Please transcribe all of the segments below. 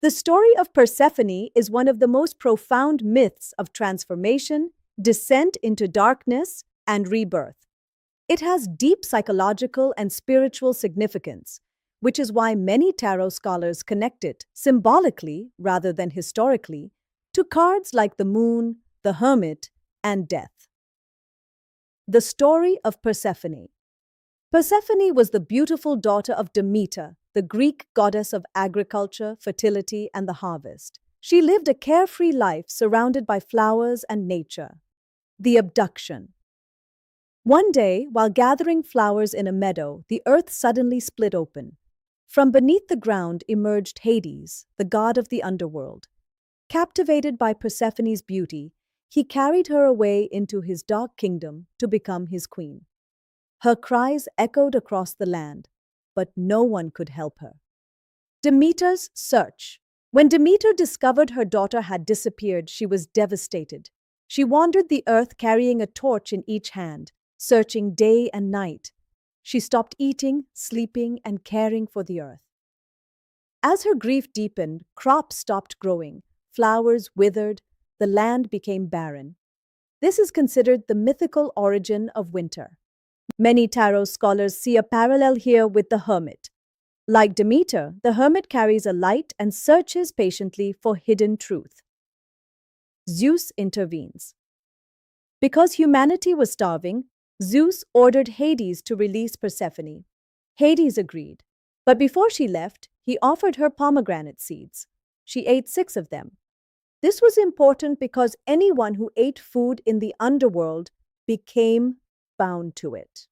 The story of Persephone is one of the most profound myths of transformation, descent into darkness, and rebirth. It has deep psychological and spiritual significance, which is why many tarot scholars connect it symbolically rather than historically to cards like the moon, the hermit, and death. The story of Persephone. Persephone was the beautiful daughter of Demeter, the Greek goddess of agriculture, fertility, and the harvest. She lived a carefree life surrounded by flowers and nature. The abduction. One day, while gathering flowers in a meadow, the earth suddenly split open. From beneath the ground emerged Hades, the god of the underworld. Captivated by Persephone's beauty, he carried her away into his dark kingdom to become his queen. Her cries echoed across the land, but no one could help her. Demeter's search. When Demeter discovered her daughter had disappeared, she was devastated. She wandered the earth carrying a torch in each hand, searching day and night. She stopped eating, sleeping, and caring for the earth. As her grief deepened, crops stopped growing, flowers withered, the land became barren. This is considered the mythical origin of winter. Many tarot scholars see a parallel here with the hermit. Like Demeter, the hermit carries a light and searches patiently for hidden truth. Zeus intervenes. Because humanity was starving, Zeus ordered Hades to release Persephone. Hades agreed, but before she left, he offered her pomegranate seeds. She ate 6 of them. This was important because anyone who ate food in the underworld became bound to it.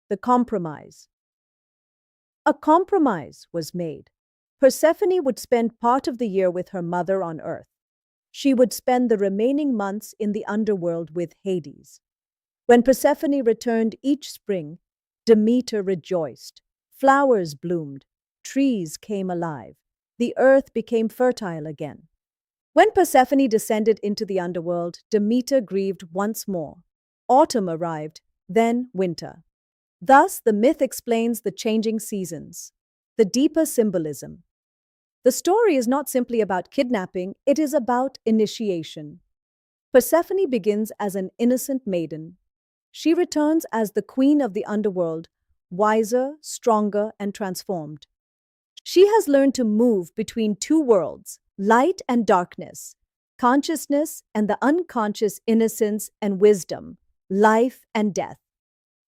The compromise. A compromise was made. Persephone would spend part of the year with her mother on earth. She would spend the remaining months in the underworld with Hades. When Persephone returned each spring, Demeter rejoiced. Flowers bloomed, trees came alive, the earth became fertile again. When Persephone descended into the underworld, Demeter grieved once more. Autumn arrived, then winter. Thus, the myth explains the changing seasons. The deeper symbolism. The story is not simply about kidnapping, it is about initiation. Persephone begins as an innocent maiden. She returns as the queen of the underworld, wiser, stronger, and transformed. She has learned to move between 2 worlds, light and darkness, consciousness and the unconscious, innocence and wisdom, life and death.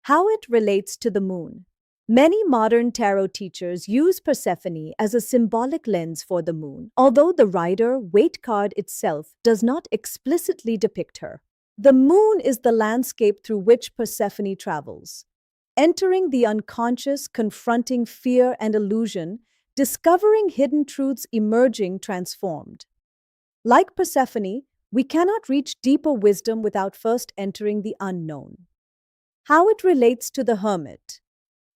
How it relates to the moon. Many modern tarot teachers use Persephone as a symbolic lens for the moon, although the Rider-Waite card itself does not explicitly depict her. The moon is the landscape through which Persephone travels, entering the unconscious, confronting fear and illusion, discovering hidden truths emerging transformed. Like Persephone, we cannot reach deeper wisdom without first entering the unknown. How it relates to the hermit.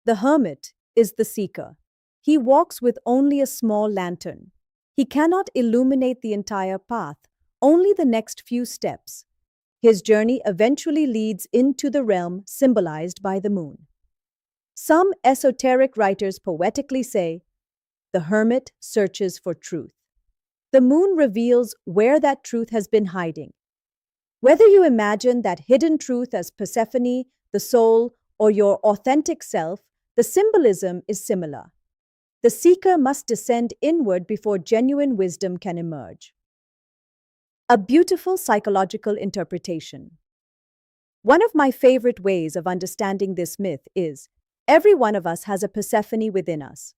The hermit is the seeker. He walks with only a small lantern. He cannot illuminate the entire path, only the next few steps. His journey eventually leads into the realm symbolized by the moon. Some esoteric writers poetically say, the hermit searches for truth. The moon reveals where that truth has been hiding. Whether you imagine that hidden truth as Persephone, the soul, or your authentic self, the symbolism is similar. The seeker must descend inward before genuine wisdom can emerge. A beautiful psychological interpretation. One of my favorite ways of understanding this myth is, every one of us has a Persephone within us.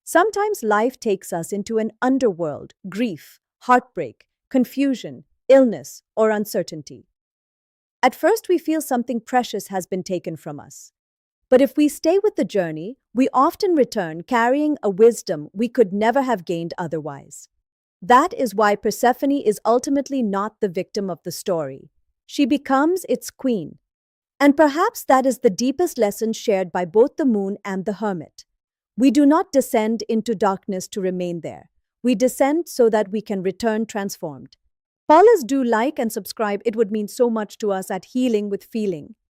Sometimes life takes us into an underworld, grief, heartbreak, confusion, illness, or uncertainty. At first, we feel something precious has been taken from us. But if we stay with the journey, we often return carrying a wisdom we could never have gained otherwise. That is why Persephone is ultimately not the victim of the story. She becomes its queen. And perhaps that is the deepest lesson shared by both the moon and the hermit. We do not descend into darkness to remain there. We descend so that we can return transformed. Please do like and subscribe. It would mean so much to us at Healing with Feeling.